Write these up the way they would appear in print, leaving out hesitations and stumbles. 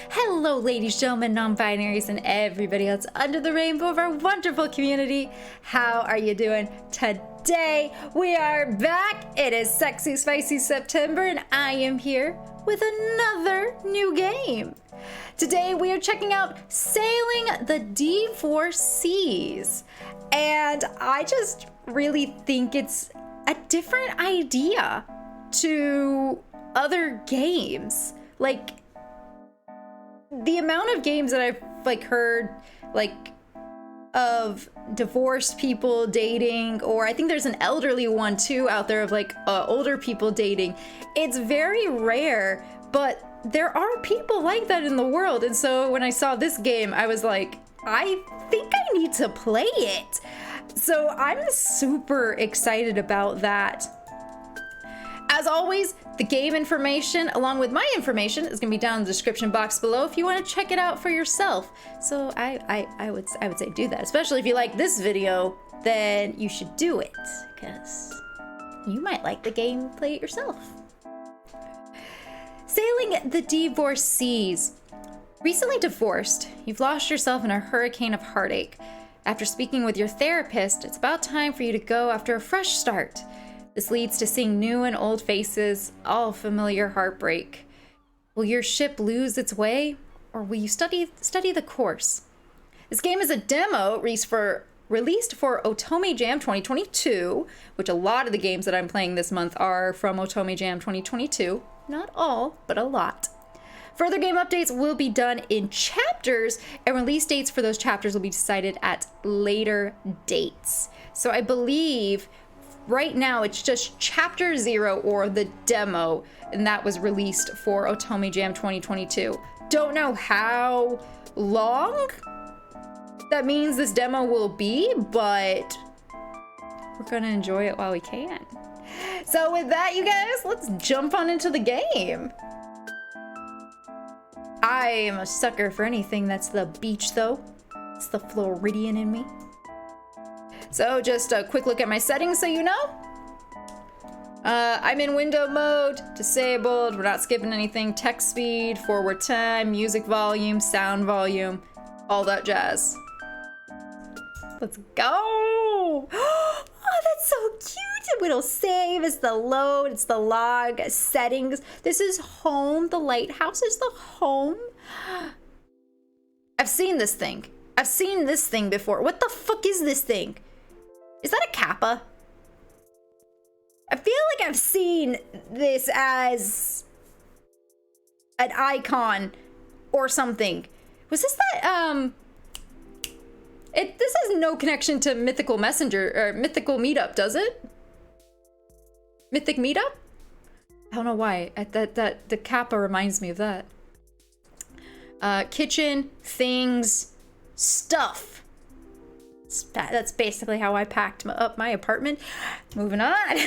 Hello, ladies, gentlemen, non-binaries, and everybody else under the rainbow of our wonderful community. How are you doing today? We are back. It is Sexy Spicy September, and I am here with another new game. Today, we are checking out Sailing the DivorSeas, and I just really think it's a different idea to other games. Like, the amount of games that I've heard of divorced people dating, or I think there's an elderly one too out there of older people dating. It's very rare, but there are people like that in the world. And so when I saw this game, I was like, I think I need to play it. So I'm super excited about that. As always, the game information along with my information is going to be down in the description box below if you want to check it out for yourself. So I would say do that, especially if you like this video, then you should do it because you might like the game, play it yourself. Sailing the DivorSeas. Recently divorced, you've lost yourself in a hurricane of heartache. After speaking with your therapist, it's about time for you to go after a fresh start. This leads to seeing new and old faces, all familiar heartbreak. Will your ship lose its way, or will you study the course? This game is a demo released for Otome Jam 2022, which a lot of the games that I'm playing this month are from Otome Jam 2022. Not all, but a lot. Further game updates will be done in chapters, and release dates for those chapters will be decided at later dates. So I believe right now it's just chapter 0 or the demo, and that was released for Otome Jam 2022. Don't know how long that means this demo will be, but we're gonna enjoy it while we can. So with that, you guys, let's jump on into the game. I am a sucker for anything that's the beach though. It's the Floridian in me. So just a quick look at my settings so you know. I'm in window mode, disabled, we're not skipping anything, text speed, forward time, music volume, sound volume, all that jazz. Let's go! Oh, that's so cute! It'll save, it's the load, it's the log, settings. This is home, the lighthouse is the home. I've seen this thing. I've seen this thing before. What the fuck is this thing? Is that a kappa? I feel like I've seen this as an icon or something. Was this that, this has no connection to Mythical Messenger, or Mythical Meetup, does it? Mythic Meetup? I don't know why. The kappa reminds me of that. Kitchen, things, stuff. That's basically how I packed up my apartment. Moving on.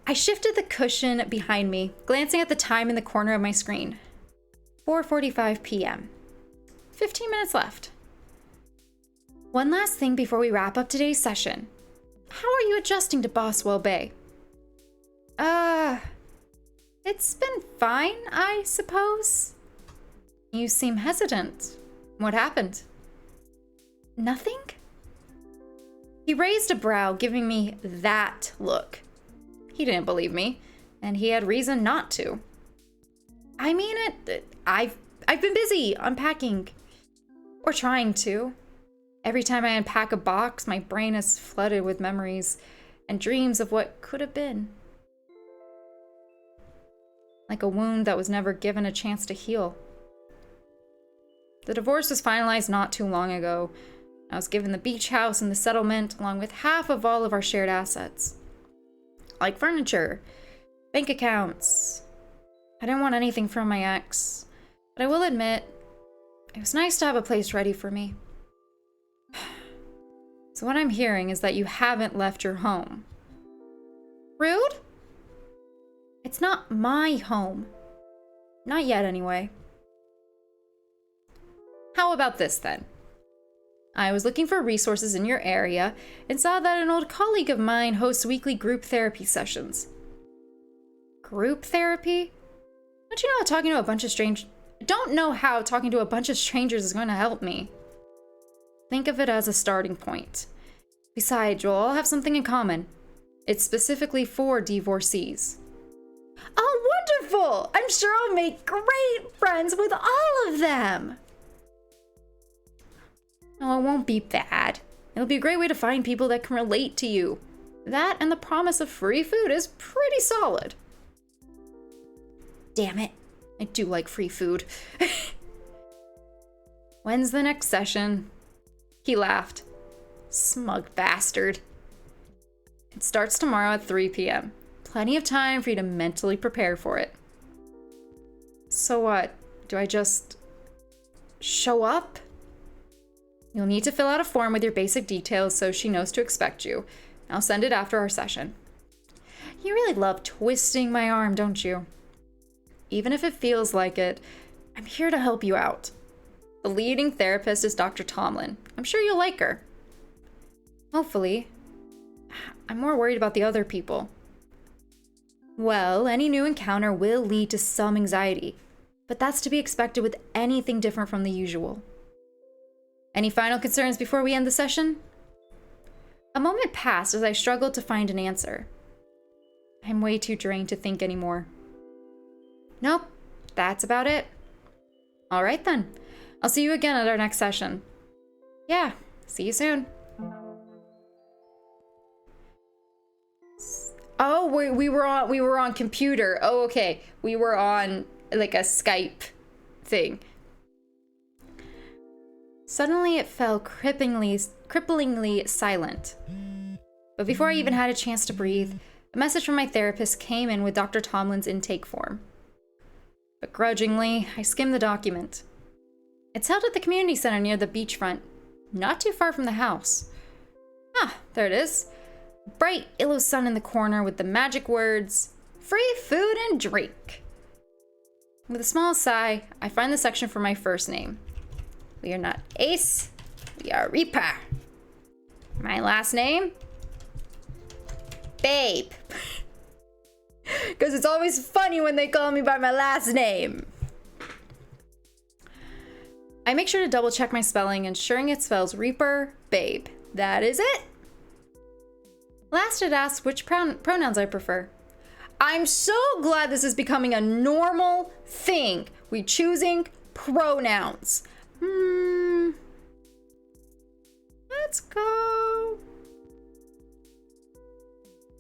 I shifted the cushion behind me, glancing at the time in the corner of my screen. 4:45 p.m. 15 minutes left. One last thing before we wrap up today's session. How are you adjusting to Boswell Bay? It's been fine, I suppose. You seem hesitant. What happened? Nothing? He raised a brow, giving me that look. He didn't believe me, and he had reason not to. I mean it. I've been busy unpacking, or trying to. Every time I unpack a box, my brain is flooded with memories and dreams of what could have been. Like a wound that was never given a chance to heal. The divorce was finalized not too long ago. I was given the beach house and the settlement, along with half of all of our shared assets. Like furniture, bank accounts. I didn't want anything from my ex, but I will admit, it was nice to have a place ready for me. So what I'm hearing is that you haven't left your home. Rude? It's not my home. Not yet, anyway. How about this, then? I was looking for resources in your area and saw that an old colleague of mine hosts weekly group therapy sessions. Group therapy? Don't you know, talking to a bunch of I don't know how talking to a bunch of strangers is going to help me. Think of it as a starting point. Besides, you'll all have something in common. It's specifically for DivorSeas. Oh, wonderful! I'm sure I'll make great friends with all of them. No, it won't be bad. It'll be a great way to find people that can relate to you. That and the promise of free food is pretty solid. Damn it. I do like free food. When's the next session? He laughed. Smug bastard. It starts tomorrow at 3 p.m. Plenty of time for you to mentally prepare for it. So what? Do I just show up? You'll need to fill out a form with your basic details so she knows to expect you. I'll send it after our session. You really love twisting my arm, don't you? Even if it feels like it, I'm here to help you out. The leading therapist is Dr. Tomlin. I'm sure you'll like her. Hopefully. I'm more worried about the other people. Well, any new encounter will lead to some anxiety, but that's to be expected with anything different from the usual. Any final concerns before we end the session? A moment passed as I struggled to find an answer. I'm way too drained to think anymore. Nope, that's about it. All right then. I'll see you again at our next session. Yeah, see you soon. Oh, we were on computer. Oh, okay. We were on like a Skype thing. Suddenly it fell cripplingly silent. But before I even had a chance to breathe, a message from my therapist came in with Dr. Tomlin's intake form. Begrudgingly, I skimmed the document. It's held at the community center near the beachfront, not too far from the house. Ah, there it is. Bright yellow sun in the corner with the magic words, "Free food and drink." With a small sigh, I find the section for my first name. We are not Ace, we are Reaper. My last name? Babe. Because it's always funny when they call me by my last name. I make sure to double check my spelling, ensuring it spells Reaper, Babe. That is it. Last, it asks which pronouns I prefer. I'm so glad this is becoming a normal thing. We're choosing pronouns. Let's go.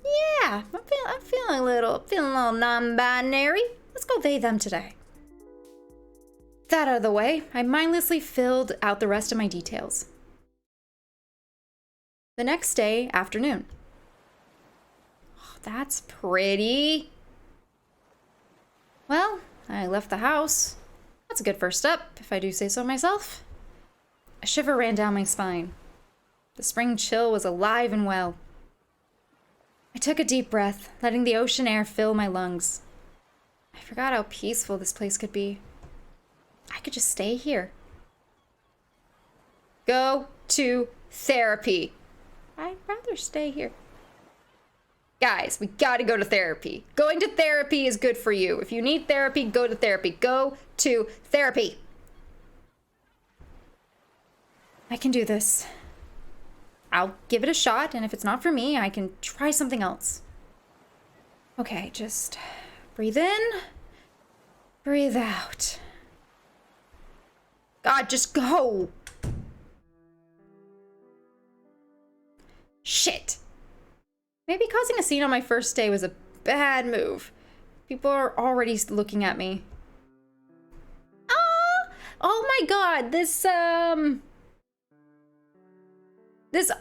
Yeah, I'm feeling a little non-binary. Let's go they, them today. That out of the way, I mindlessly filled out the rest of my details. The next day, afternoon. Oh, that's pretty. Well, I left the house. That's a good first step, if I do say so myself. A shiver ran down my spine. The spring chill was alive and well. I took a deep breath, letting the ocean air fill my lungs. I forgot how peaceful this place could be. I could just stay here. Go to therapy. I'd rather stay here. Guys, we gotta go to therapy. Going to therapy is good for you. If you need therapy, go to therapy. Go to therapy. I can do this. I'll give it a shot, and if it's not for me, I can try something else. Okay, just breathe in, breathe out. God, just go. Shit. Maybe causing a scene on my first day was a bad move. People are already looking at me. Oh my god, this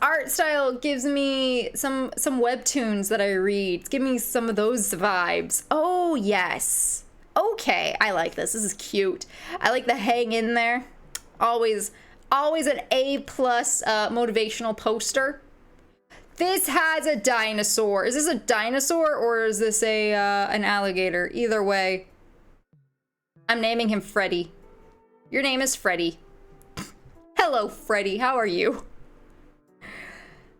art style gives me some webtoons that I read. Give me some of those vibes. Oh, yes. Okay, I like this. This is cute. I like the hang in there. Always an A+ motivational poster. This has a dinosaur. Is this a dinosaur or is this an alligator? Either way, I'm naming him Freddy. Your name is Freddy. Hello, Freddy. How are you?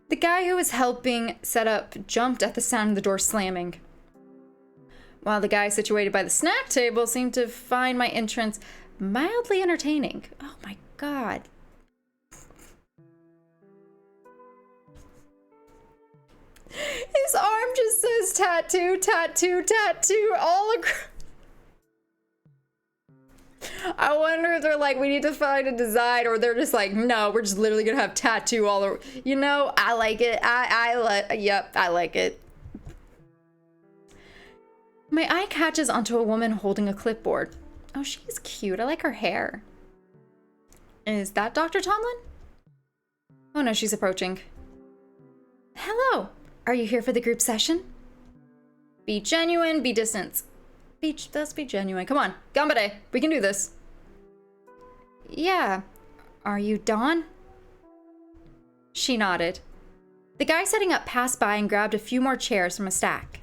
The guy who was helping set up jumped at the sound of the door slamming. while the guy situated by the snack table seemed to find my entrance mildly entertaining. Oh my god. His arm just says tattoo, tattoo, tattoo all across. I wonder if they're like, we need to find a design, or they're just like, no, we're just literally gonna have tattoo all over. You know, I like it. Yep, I like it. My eye catches onto a woman holding a clipboard. Oh, she's cute. I like her hair. Is that Dr. Tomlin? Oh no, she's approaching. Hello. Are you here for the group session? Be genuine, be distant. Let's be genuine. Come on, Gambade, we can do this. Yeah. Are you Dawn? She nodded. The guy setting up passed by and grabbed a few more chairs from a stack.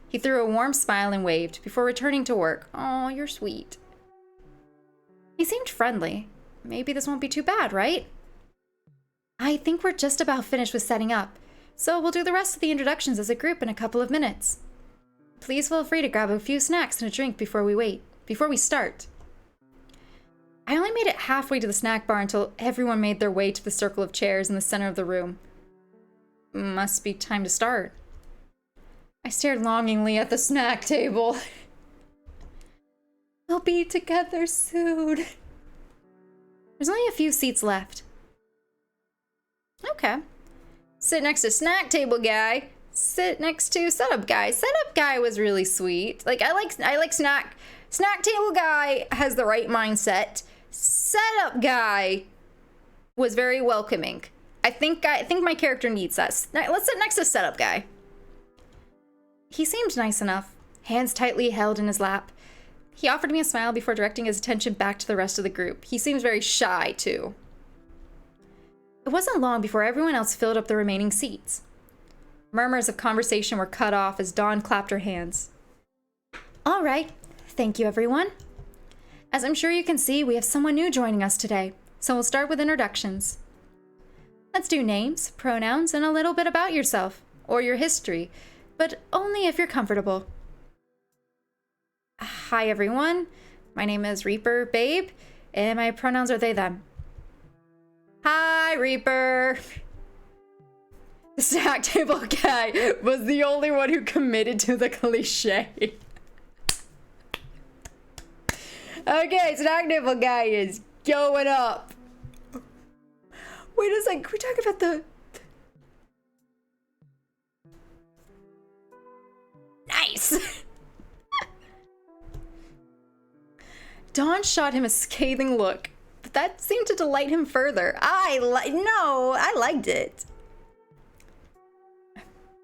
He threw a warm smile and waved before returning to work. Oh, you're sweet. He seemed friendly. Maybe this won't be too bad, right? I think we're just about finished with setting up, so we'll do the rest of the introductions as a group in a couple of minutes. Please feel free to grab a few snacks and a drink before we start. I only made it halfway to the snack bar until everyone made their way to the circle of chairs in the center of the room. Must be time to start. I stared longingly at the snack table. We'll be together soon. There's only a few seats left. Okay. Sit next to snack table guy. Sit next to setup guy. Setup guy was really sweet. Like I like snack table guy has the right mindset. Setup guy was very welcoming. I think my character needs that. Let's sit next to setup guy. He seemed nice enough, hands tightly held in his lap. He offered me a smile before directing his attention back to the rest of the group. He seems very shy too. It wasn't long before everyone else filled up the remaining seats. Murmurs of conversation were cut off as Dawn clapped her hands. All right, thank you everyone. As I'm sure you can see, we have someone new joining us today, so we'll start with introductions. Let's do names, pronouns, and a little bit about yourself, or your history, but only if you're comfortable. Hi everyone, my name is Reaper Babe, and my pronouns are they, them. Hi Reaper! The snack table guy was the only one who committed to the cliche. Okay, snack table guy is going up. Wait a second, can we talk about the... Nice! Dawn shot him a scathing look, but that seemed to delight him further. I liked it.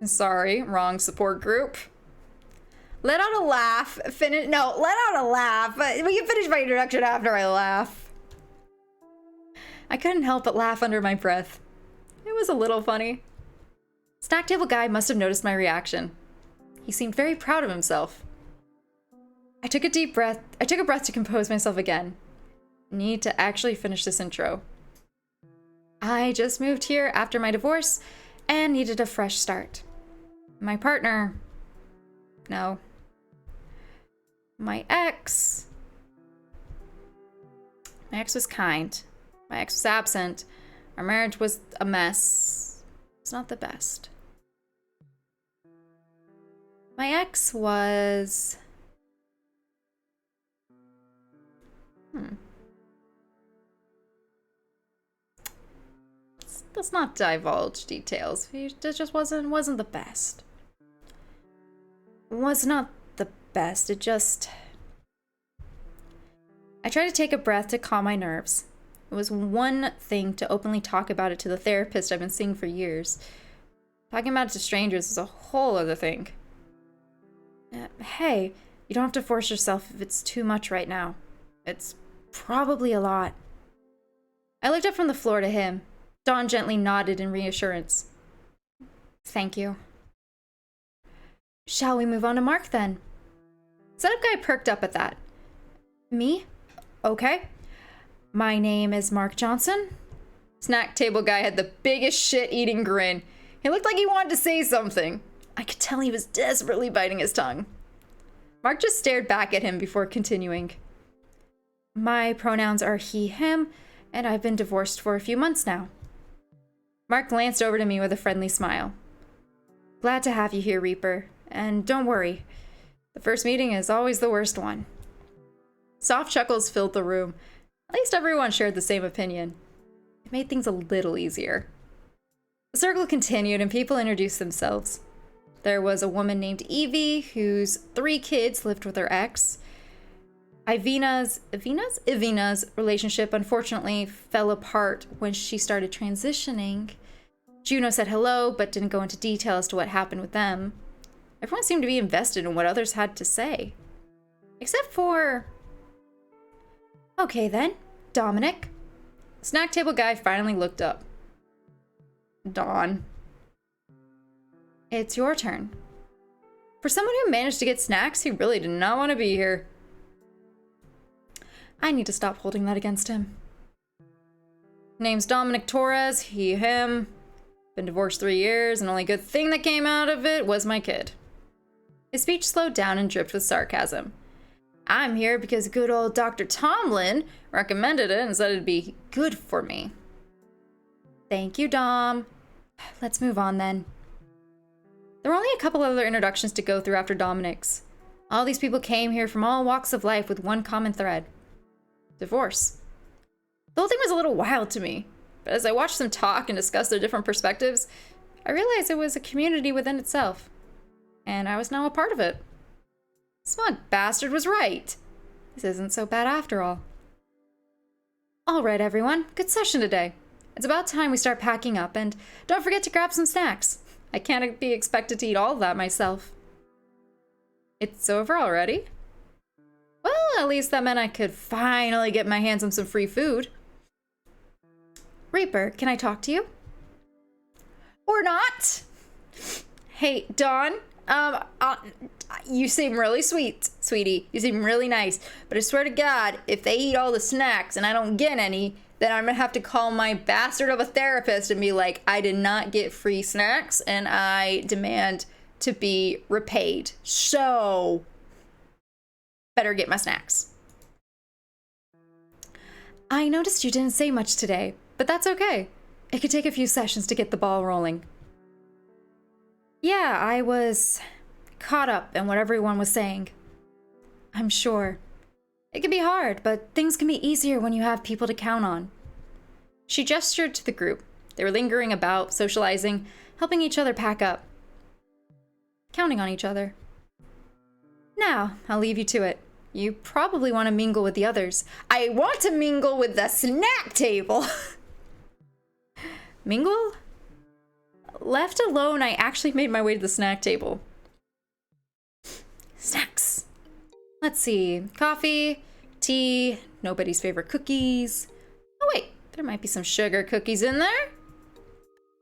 Sorry, wrong support group. Let out a laugh. Let out a laugh. We can finish my introduction after I laugh. I couldn't help but laugh under my breath. It was a little funny. Snack table guy must have noticed my reaction. He seemed very proud of himself. I took a breath to compose myself again. Need to actually finish this intro. I just moved here after my divorce and needed a fresh start. My partner... No. My ex was kind. My ex was absent. Our marriage was a mess. It's not the best. My ex was... Let's not divulge details. It just wasn't the best. Was not the best. It just... I tried to take a breath to calm my nerves. It was one thing to openly talk about it to the therapist I've been seeing for years. Talking about it to strangers is a whole other thing. Hey, you don't have to force yourself if it's too much right now. It's probably a lot. I looked up from the floor to him. Dawn gently nodded in reassurance. Thank you. Shall we move on to Mark then? Setup guy perked up at that. Me? Okay. My name is Mark Johnson. Snack table guy had the biggest shit-eating grin. He looked like he wanted to say something. I could tell he was desperately biting his tongue. Mark just stared back at him before continuing. My pronouns are he, him, and I've been divorced for a few months now. Mark glanced over to me with a friendly smile. Glad to have you here, Reaper. And don't worry, the first meeting is always the worst one. Soft chuckles filled the room. At least everyone shared the same opinion. It made things a little easier. The circle continued and people introduced themselves. There was a woman named Evie whose 3 kids lived with her ex. Ivina's relationship unfortunately fell apart when she started transitioning. Juno said hello, but didn't go into detail as to what happened with them. Everyone seemed to be invested in what others had to say. Except for... Okay then, Dominic. The snack table guy finally looked up. Dawn. It's your turn. For someone who managed to get snacks, he really did not want to be here. I need to stop holding that against him. Name's Dominic Torres, he, him. Been divorced 3 years, and only good thing that came out of it was my kid. His speech slowed down and dripped with sarcasm. I'm here because good old Dr. Tomlin recommended it and said it'd be good for me. Thank you, Dom. Let's move on then. There were only a couple other introductions to go through after Dominic's. All these people came here from all walks of life with one common thread. Divorce. The whole thing was a little wild to me, but as I watched them talk and discuss their different perspectives, I realized it was a community within itself, and I was now a part of it. Smug bastard was right. This isn't so bad after all. All right, everyone, good session today. It's about time we start packing up, and don't forget to grab some snacks. I can't be expected to eat all of that myself. It's over already? Well, at least that meant I could finally get my hands on some free food. Reaper, can I talk to you? Or not? Hey, Dawn, you seem really sweet, sweetie. You seem really nice. But I swear to God, if they eat all the snacks and I don't get any, then I'm gonna have to call my bastard of a therapist and be like, I did not get free snacks and I demand to be repaid. So, better get my snacks. I noticed you didn't say much today, but that's okay. It could take a few sessions to get the ball rolling. Yeah, I was caught up in what everyone was saying. I'm sure. It can be hard, but things can be easier when you have people to count on. She gestured to the group. They were lingering about, socializing, helping each other pack up. Counting on each other. Now, I'll leave you to it. You probably want to mingle with the others. I want to mingle with the snack table! Mingle? Left alone, I actually made my way to the snack table. Snacks. Let's see. Coffee, tea, nobody's favorite cookies. Oh wait, there might be some sugar cookies in there.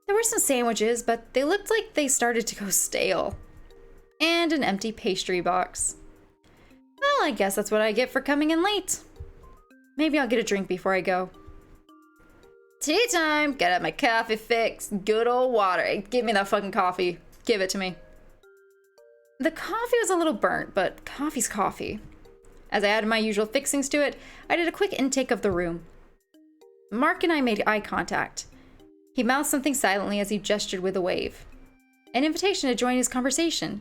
There were some sandwiches, but they looked like they started to go stale. And an empty pastry box. Well, I guess that's what I get for coming in late. Maybe I'll get a drink before I go. Tea time! Got my coffee fix. Good old water. Hey, give me that fucking coffee. Give it to me. The coffee was a little burnt, but coffee's coffee. As I added my usual fixings to it, I did a quick intake of the room. Mark and I made eye contact. He mouthed something silently as he gestured with a wave. An invitation to join his conversation.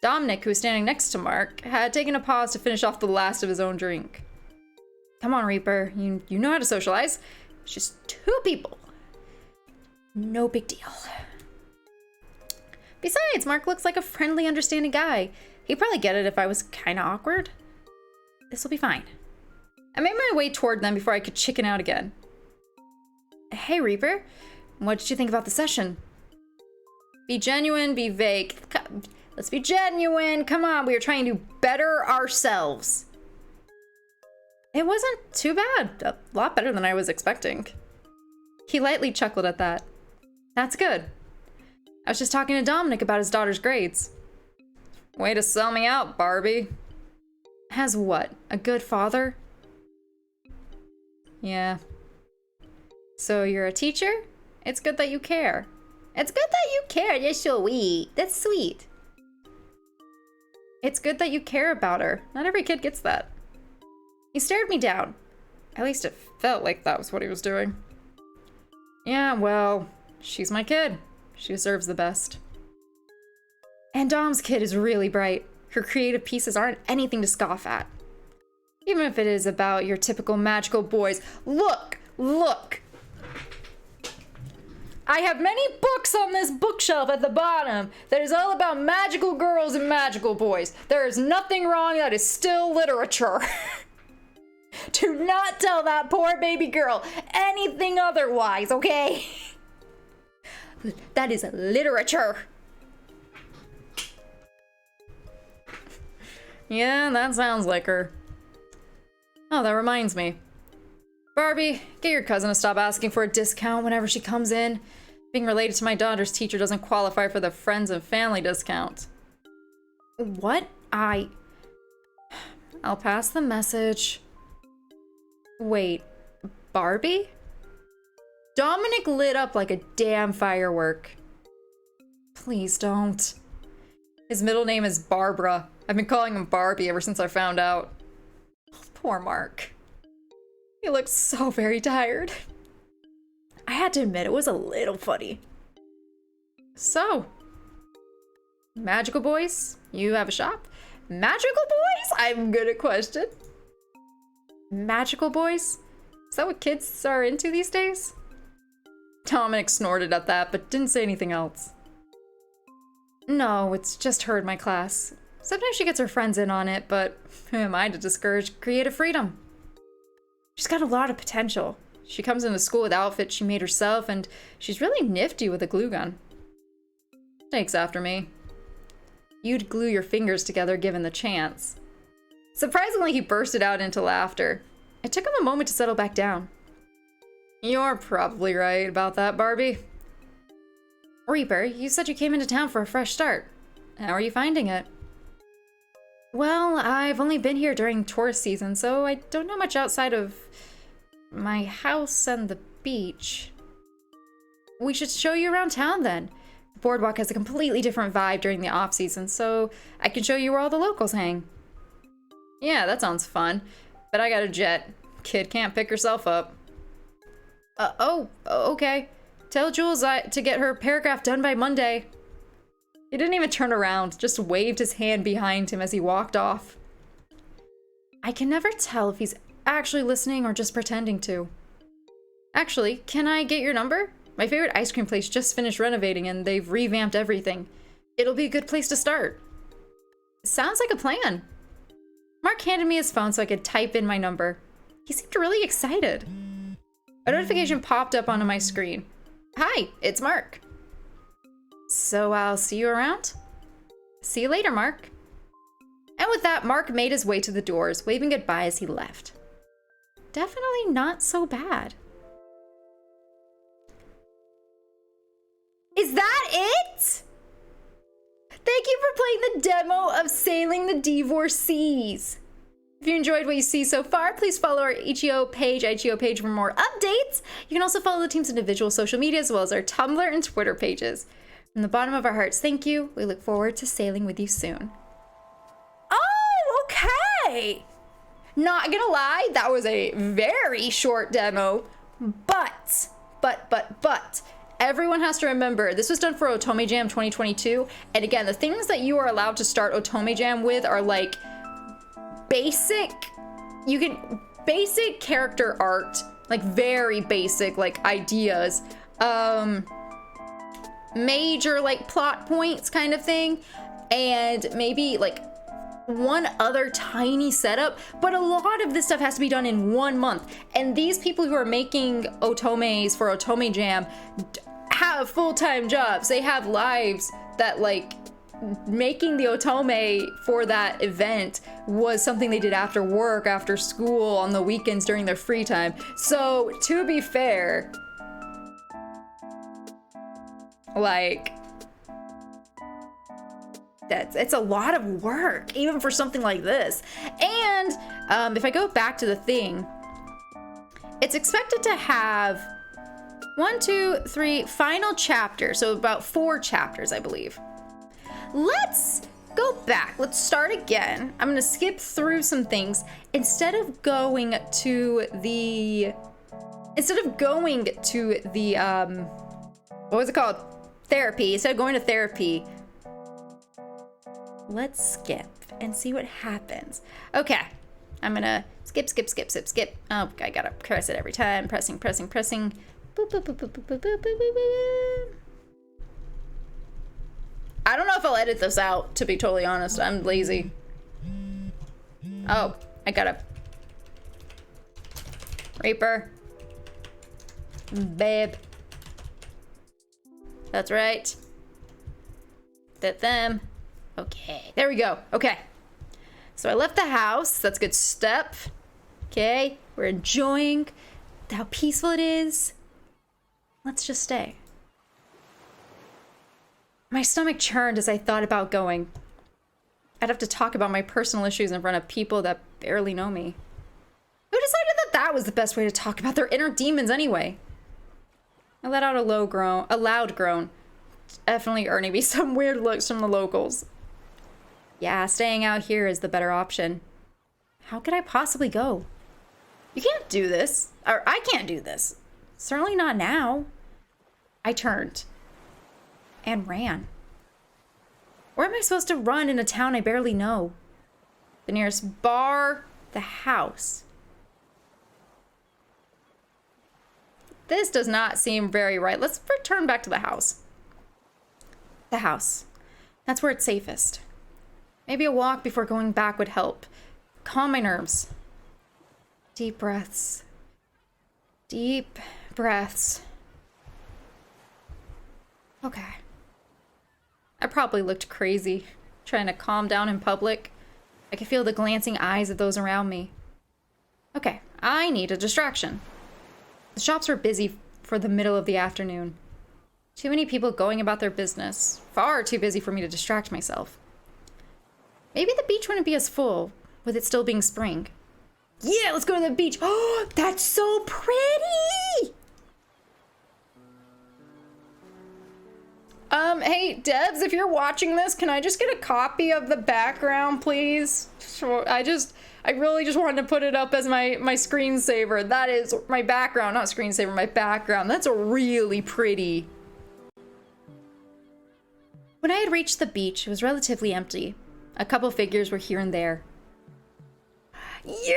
Dominic, who was standing next to Mark, had taken a pause to finish off the last of his own drink. Come on, Reaper. You know how to socialize. It's just 2 people. No big deal. Besides, Mark looks like a friendly, understanding guy. He'd probably get it if I was kinda awkward. This will be fine. I made my way toward them before I could chicken out again. Hey, Reaper. What did you think about the session? Be genuine, be vague. Let's be genuine. Come on, we are trying to better ourselves. It wasn't too bad. A lot better than I was expecting. He lightly chuckled at that. That's good. I was just talking to Dominic about his daughter's grades. Way to sell me out, Barbie. As what? A good father? Yeah. So you're a teacher? It's good that you care. It's good that you care. You're so sweet. That's sweet. It's good that you care about her. Not every kid gets that. He stared me down. At least it felt like that was what he was doing. Yeah, well, she's my kid. She deserves the best. And Dom's kid is really bright. Her creative pieces aren't anything to scoff at. Even if it is about your typical magical boys. Look! Look! I have many books on this bookshelf at the bottom that is all about magical girls and magical boys. There is nothing wrong. That is still literature. Do not tell that poor baby girl anything otherwise, okay? That is literature. Yeah, that sounds like her. Oh, that reminds me. Barbie, get your cousin to stop asking for a discount whenever she comes in. Being related to my daughter's teacher doesn't qualify for the friends and family discount. What? I'll pass the message. Wait, Barbie? Dominic lit up like a damn firework. Please don't. His middle name is Barbara. I've been calling him Barbie ever since I found out. Poor Mark. He looks so very tired. I had to admit, it was a little funny. So, magical boys, you have a shop? Magical boys? I'm good at question. Magical boys? Is that what kids are into these days? Dominic snorted at that, but didn't say anything else. No, it's just her in my class. Sometimes she gets her friends in on it, but who am I to discourage creative freedom? She's got a lot of potential. She comes into school with outfits she made herself, and she's really nifty with a glue gun. Takes after me. You'd glue your fingers together given the chance. Surprisingly, he bursted out into laughter. It took him a moment to settle back down. You're probably right about that, Barbie. Reaper, you said you came into town for a fresh start. How are you finding it? Well, I've only been here during tourist season, so I don't know much outside of my house and the beach. We should show you around town then. The boardwalk has a completely different vibe during the off-season, so I can show you where all the locals hang. Yeah, that sounds fun, but I got a jet. Kid can't pick herself up. Okay. Tell Jules to get her paragraph done by Monday. He didn't even turn around, just waved his hand behind him as he walked off. I can never tell if he's actually listening or just pretending to. Actually, can I get your number? My favorite ice cream place just finished renovating and they've revamped everything. It'll be a good place to start. Sounds like a plan. Mark handed me his phone so I could type in my number. He seemed really excited. A notification popped up onto my screen. Hi, it's Mark. So I'll see you around? See you later, Mark. And with that, Mark made his way to the doors, waving goodbye as he left. Definitely not so bad. Is that it? Thank you for playing the demo of Sailing the DivorSeas. If you enjoyed what you see so far, please follow our itch.io page for more updates. You can also follow the team's individual social media as well as our Tumblr and Twitter pages. From the bottom of our hearts, thank you. We look forward to sailing with you soon. Oh, okay. Not gonna lie, that was a very short demo, but, everyone has to remember, this was done for Otome Jam 2022, and again, the things that you are allowed to start Otome Jam with are like basic character art, like very basic, like ideas, major like plot points kind of thing, and maybe like one other tiny setup, but a lot of this stuff has to be done in 1 month. And these people who are making otomes for Otome Jam have full-time jobs. They have lives that like making the otome for that event was something they did after work, after school, on the weekends during their free time. So to be fair, like, it's a lot of work, even for something like this. And if I go back to the thing, it's expected to have 1, 2, 3 final chapters, so about 4 chapters, I believe. Let's go back. Let's start again. I'm gonna skip through some things. Instead of going to the, what was it called? Therapy. Instead of going to therapy, let's skip and see what happens. Okay, I'm gonna skip. Oh, I gotta press it every time. Pressing. Boop, boop, boop, boop, boop, boop, boop, boop, boop. I don't know if I'll edit this out, to be totally honest. I'm lazy. Oh, I gotta. Reaper. Babe. That's right. Fit them. Okay, there we go. Okay. So I left the house. That's a good step. Okay, we're enjoying how peaceful it is. Let's just stay. My stomach churned as I thought about going. I'd have to talk about my personal issues in front of people that barely know me. Who decided that that was the best way to talk about their inner demons anyway? I let out a loud groan. Definitely earning me some weird looks from the locals. Yeah, staying out here is the better option. How could I possibly go? You can't do this. Or I can't do this. Certainly not now. I turned. And ran. Where am I supposed to run in a town I barely know? The nearest bar, the house. This does not seem very right. Let's return back to the house. The house. That's where it's safest. Maybe a walk before going back would help. Calm my nerves. Deep breaths. Deep breaths. Okay. I probably looked crazy, trying to calm down in public. I could feel the glancing eyes of those around me. Okay, I need a distraction. The shops were busy for the middle of the afternoon. Too many people going about their business. Far too busy for me to distract myself. Maybe the beach wouldn't be as full, with it still being spring. Yeah, let's go to the beach. Oh, that's so pretty! Hey, Devs, if you're watching this, can I just get a copy of the background, please? I really just wanted to put it up as my screensaver. That is my background, not screensaver, my background. That's really pretty. When I had reached the beach, it was relatively empty. A couple figures were here and there. Yeah!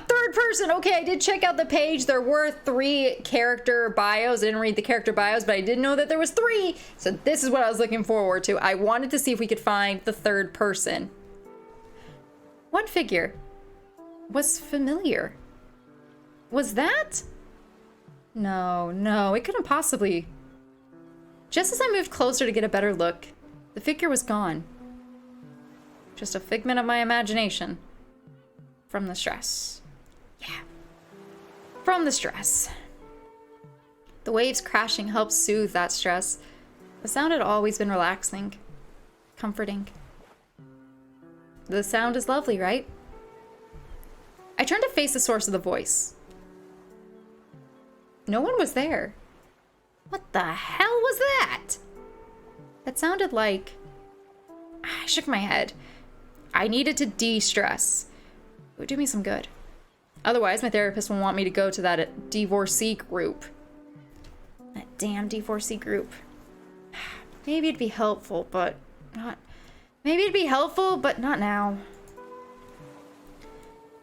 Third person! Okay, I did check out the page. There were 3 character bios. I didn't read the character bios, but I did know that there was 3. So this is what I was looking forward to. I wanted to see if we could find the third person. One figure was familiar. Was that? No, it couldn't possibly. Just as I moved closer to get a better look, the figure was gone. Just a figment of my imagination. From the stress. Yeah. From the stress. The waves crashing helped soothe that stress. The sound had always been relaxing. Comforting. The sound is lovely, right? I turned to face the source of the voice. No one was there. What the hell was that? That sounded like... I shook my head. I needed to de-stress. It would do me some good. Otherwise, my therapist will want me to go to that DivorSeas group. That damn DivorSeas group. Maybe it'd be helpful, but not... Maybe it'd be helpful, but not now.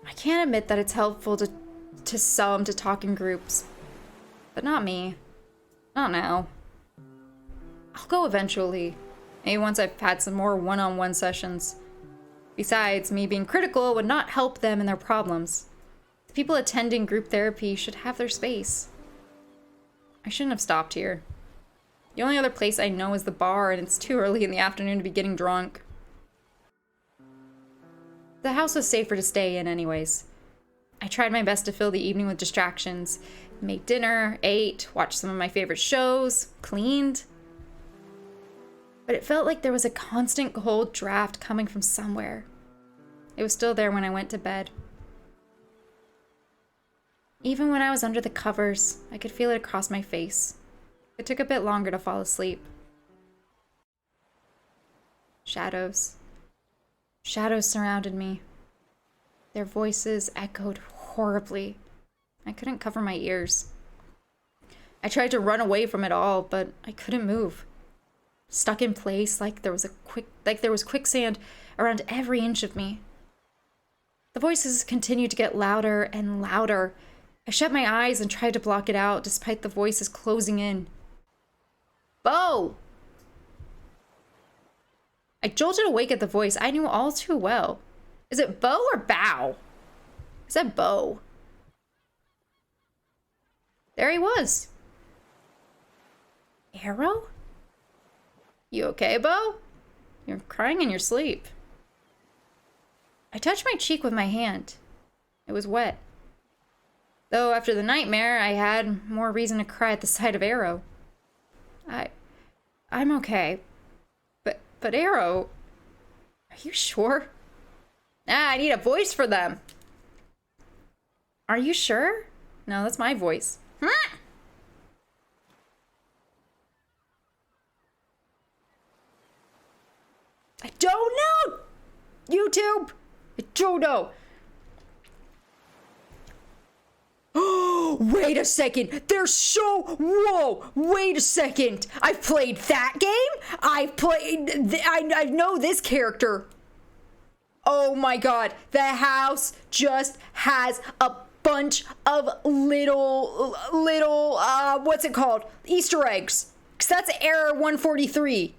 I can't admit that it's helpful to some to talk in groups. But not me. Not now. I'll go eventually. Maybe once I've had some more one-on-one sessions. Besides, me being critical would not help them in their problems. The people attending group therapy should have their space. I shouldn't have stopped here. The only other place I know is the bar, and it's too early in the afternoon to be getting drunk. The house was safer to stay in anyways. I tried my best to fill the evening with distractions. Made dinner, ate, watched some of my favorite shows, cleaned. But it felt like there was a constant cold draft coming from somewhere. It was still there when I went to bed. Even when I was under the covers, I could feel it across my face. It took a bit longer to fall asleep. Shadows. Shadows surrounded me. Their voices echoed horribly. I couldn't cover my ears. I tried to run away from it all, but I couldn't move. Stuck in place like there was quicksand around every inch of me. The voices continued to get louder and louder. I shut my eyes and tried to block it out despite the voices closing in. Bo! I jolted awake at the voice I knew all too well. Is it Bo or Bow? I said Bo. There he was. Arrow? You okay, Bo? You're crying in your sleep. I touched my cheek with my hand. It was wet. Though after the nightmare, I had more reason to cry at the sight of Arrow. I'm okay. But Arrow, are you sure? I need a voice for them. Are you sure? No, that's my voice. I don't know! YouTube! I don't know. Oh, wait a second. They're so... Whoa, wait a second. I've played that game? I've played... I know this character. Oh my god. The house just has a bunch of little, what's it called? Easter eggs. 'Cause that's error 143.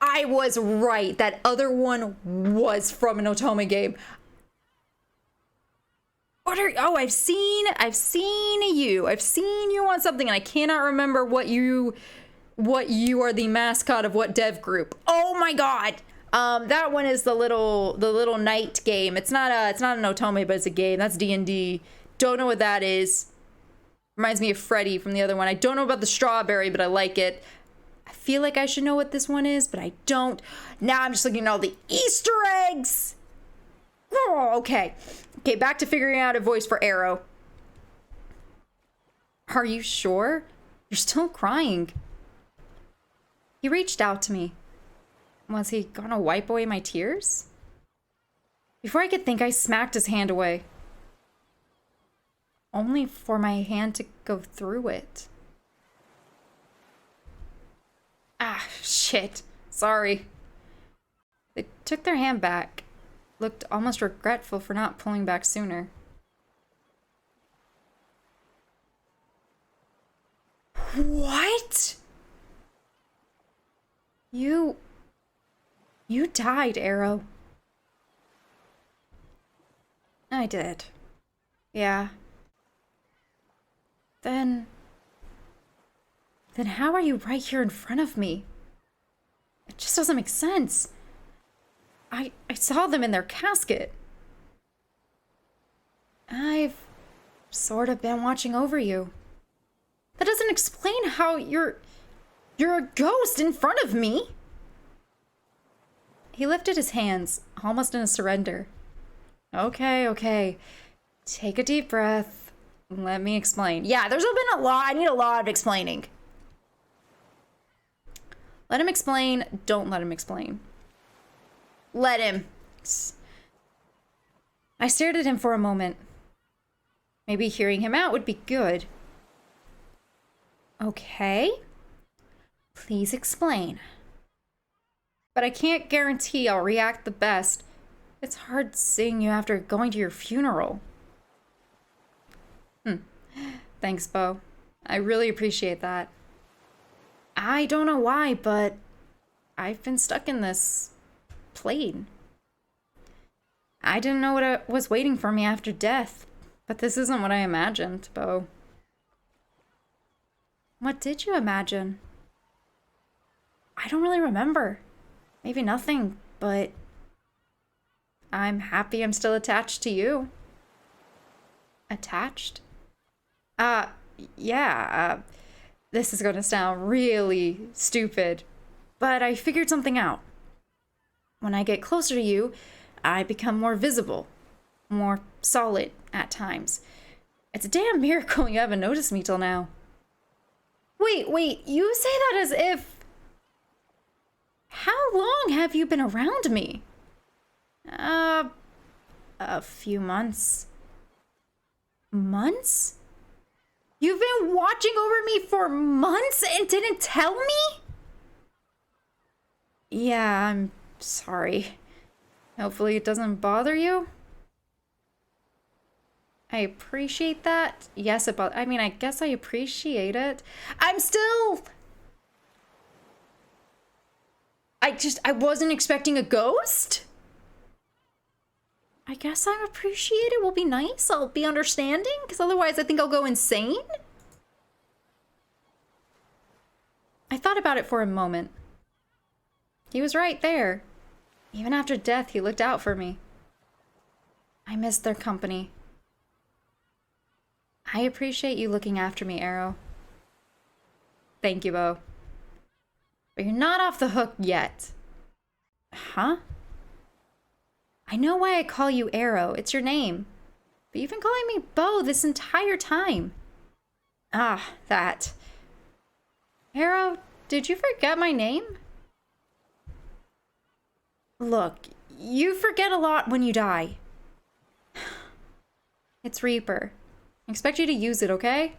I was right. That other one was from an Otome game. I've seen you. I've seen you on something, and I cannot remember what you are the mascot of what dev group. Oh my god. That one is the little knight game. It's not an Otome, but it's a game. That's D&D. Don't know what that is. Reminds me of Freddy from the other one. I don't know about the strawberry, but I like it. I feel like I should know what this one is, but I don't. Now I'm just looking at all the Easter eggs. Oh, okay. Okay, back to figuring out a voice for Arrow. Are you sure? You're still crying. He reached out to me. Was he gonna wipe away my tears? Before I could think, I smacked his hand away. Only for my hand to go through it. Ah, shit. Sorry. They took their hand back. Looked almost regretful for not pulling back sooner. What? You died, Arrow. I did. Yeah. Then how are you right here in front of me? It just doesn't make sense. I saw them in their casket. I've sort of been watching over you. That doesn't explain how you're a ghost in front of me. He lifted his hands, almost in a surrender. Okay. Take a deep breath. Let me explain. Yeah, there's been a lot. I need a lot of explaining. Let him explain. Don't let him explain. Let him. I stared at him for a moment. Maybe hearing him out would be good. Okay. Please explain. But I can't guarantee I'll react the best. It's hard seeing you after going to your funeral. Thanks, Bo. I really appreciate that. I don't know why, but I've been stuck in this plane. I didn't know what was waiting for me after death, but this isn't what I imagined, Bo. What did you imagine? I don't really remember. Maybe nothing, but I'm happy I'm still attached to you. Attached? Yeah, this is gonna sound really stupid, but I figured something out. When I get closer to you, I become more visible, more solid at times. It's a damn miracle you haven't noticed me till now. Wait, you say that as if... How long have you been around me? A few months. Months? You've been watching over me for months and didn't tell me? Yeah, I'm sorry. Hopefully it doesn't bother you. I appreciate that. Yes, I mean, I guess I appreciate it. I wasn't expecting a ghost. I guess I appreciate it. Will be nice. I'll be understanding, because otherwise I think I'll go insane. I thought about it for a moment. He was right there. Even after death, he looked out for me. I missed their company. I appreciate you looking after me, Arrow. Thank you, Bo. But you're not off the hook yet. Huh? I know why I call you Arrow. It's your name. But you've been calling me Bo this entire time. Ah, that. Arrow, did you forget my name? Look, you forget a lot when you die. It's Reaper. I expect you to use it, okay?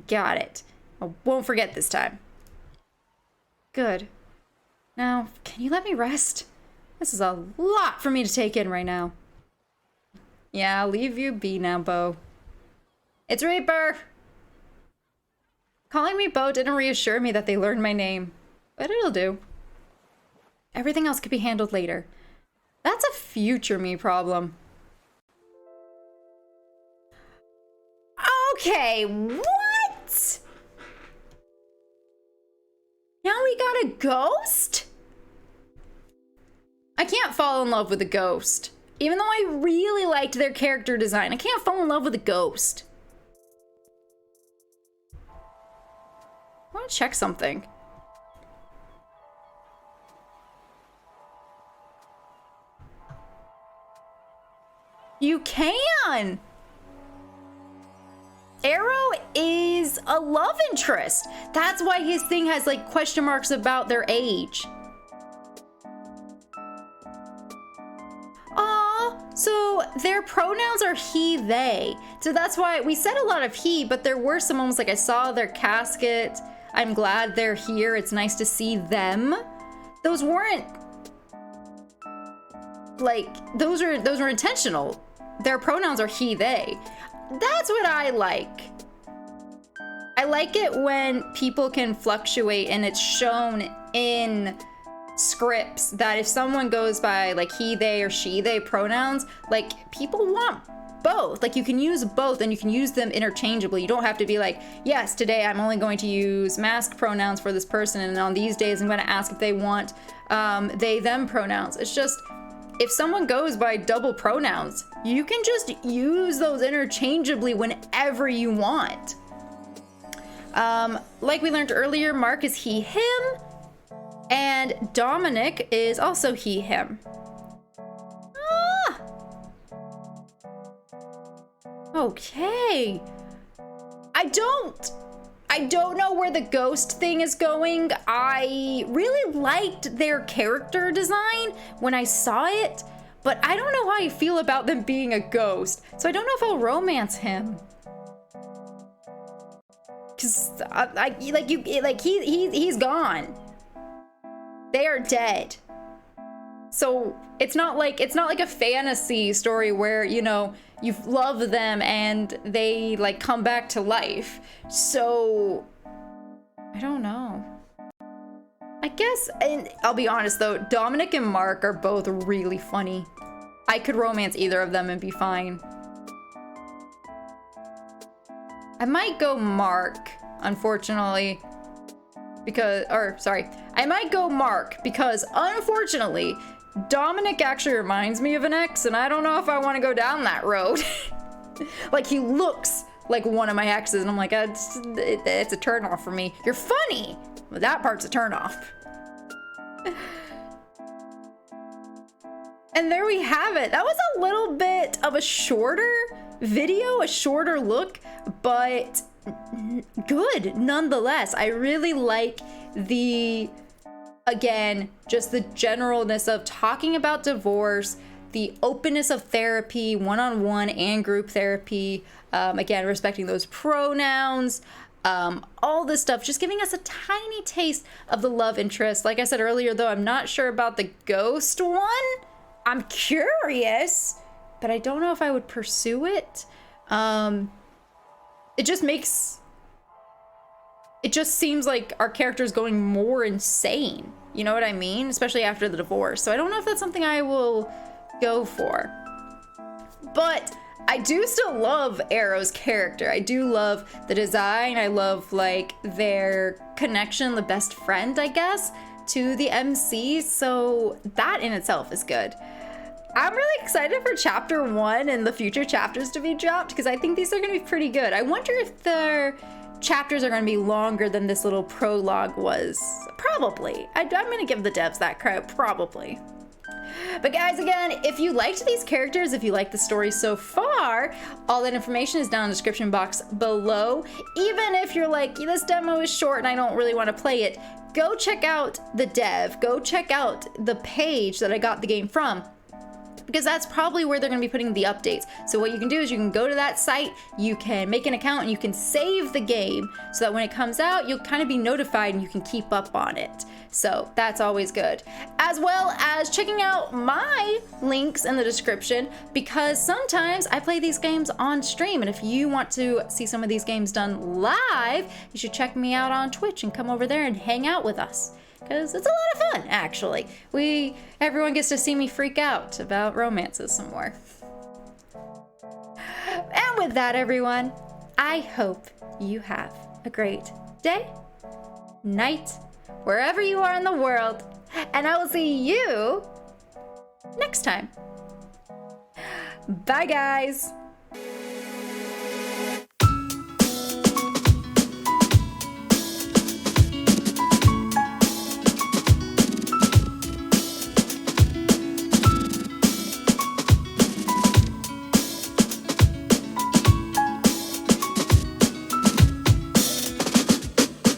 Got it. I won't forget this time. Good. Now, can you let me rest? This is a lot for me to take in right now. Yeah, I'll leave you be now, Bo. It's Reaper! Calling me Bo didn't reassure me that they learned my name, but it'll do. Everything else could be handled later. That's a future me problem. Okay, what? Now we got a ghost? I can't fall in love with a ghost. Even though I really liked their character design, I can't fall in love with a ghost. I want to check something. You can! Arrow is a love interest. That's why his thing has like question marks about their age. So their pronouns are he, they. So that's why we said a lot of he, but there were some moments like I saw their casket. I'm glad they're here. It's nice to see them. Those weren't like, those were intentional. Their pronouns are he, they. That's what I like. I like it when people can fluctuate and it's shown in scripts that if someone goes by like he, they, or she, they pronouns, like people want both. Like you can use both and you can use them interchangeably. You don't have to be like, yes, today I'm only going to use mask pronouns for this person and on these days I'm going to ask if they want they, them pronouns. It's just, if someone goes by double pronouns, you can just use those interchangeably whenever you want. Like we learned earlier, Mark is he, him, and Dominic is also he, him. Ah! Okay. I don't know where the ghost thing is going. I really liked their character design when I saw it, but I don't know how I feel about them being a ghost. So I don't know if I'll romance him. Cause he's gone. They are dead. So it's not like a fantasy story where, you know, you love them and they like come back to life. So I don't know. I guess, and I'll be honest though, Dominic and Mark are both really funny. I could romance either of them and be fine. I might go Mark, unfortunately, I might go Mark because unfortunately, Dominic actually reminds me of an ex and I don't know if I want to go down that road. Like he looks like one of my exes and I'm like, it's a turnoff for me. You're funny, but that part's a turnoff. And there we have it. That was a little bit of a shorter video, a shorter look, but good nonetheless. I really like the Again, just the generalness of talking about divorce, the openness of therapy, one-on-one and group therapy, again, respecting those pronouns, all this stuff, just giving us a tiny taste of the love interest. Like I said earlier, though, I'm not sure about the ghost one. I'm curious, but I don't know if I would pursue it. It just seems like our character's going more insane. You know what I mean? Especially after the divorce. So I don't know if that's something I will go for. But I do still love Arrow's character. I do love the design. I love like their connection, the best friend, I guess, to the MC. So that in itself is good. I'm really excited for chapter 1 and the future chapters to be dropped because I think these are going to be pretty good. I wonder if their chapters are going to be longer than this little prologue was. Probably. I'm going to give the devs that credit, probably. But guys, again, if you liked these characters, if you like the story so far, all that information is down in the description box below. Even if you're like, this demo is short and I don't really want to play it, go check out the dev. Go check out the page that I got the game from, because that's probably where they're going to be putting the updates. So what you can do is you can go to that site, you can make an account, and you can save the game so that when it comes out, you'll kind of be notified and you can keep up on it. So that's always good. As well as checking out my links in the description, because sometimes I play these games on stream, and if you want to see some of these games done live, you should check me out on Twitch and come over there and hang out with us. Because it's a lot of fun, actually. Everyone gets to see me freak out about romances some more. And with that, everyone, I hope you have a great day, night, wherever you are in the world, and I will see you next time. Bye, guys.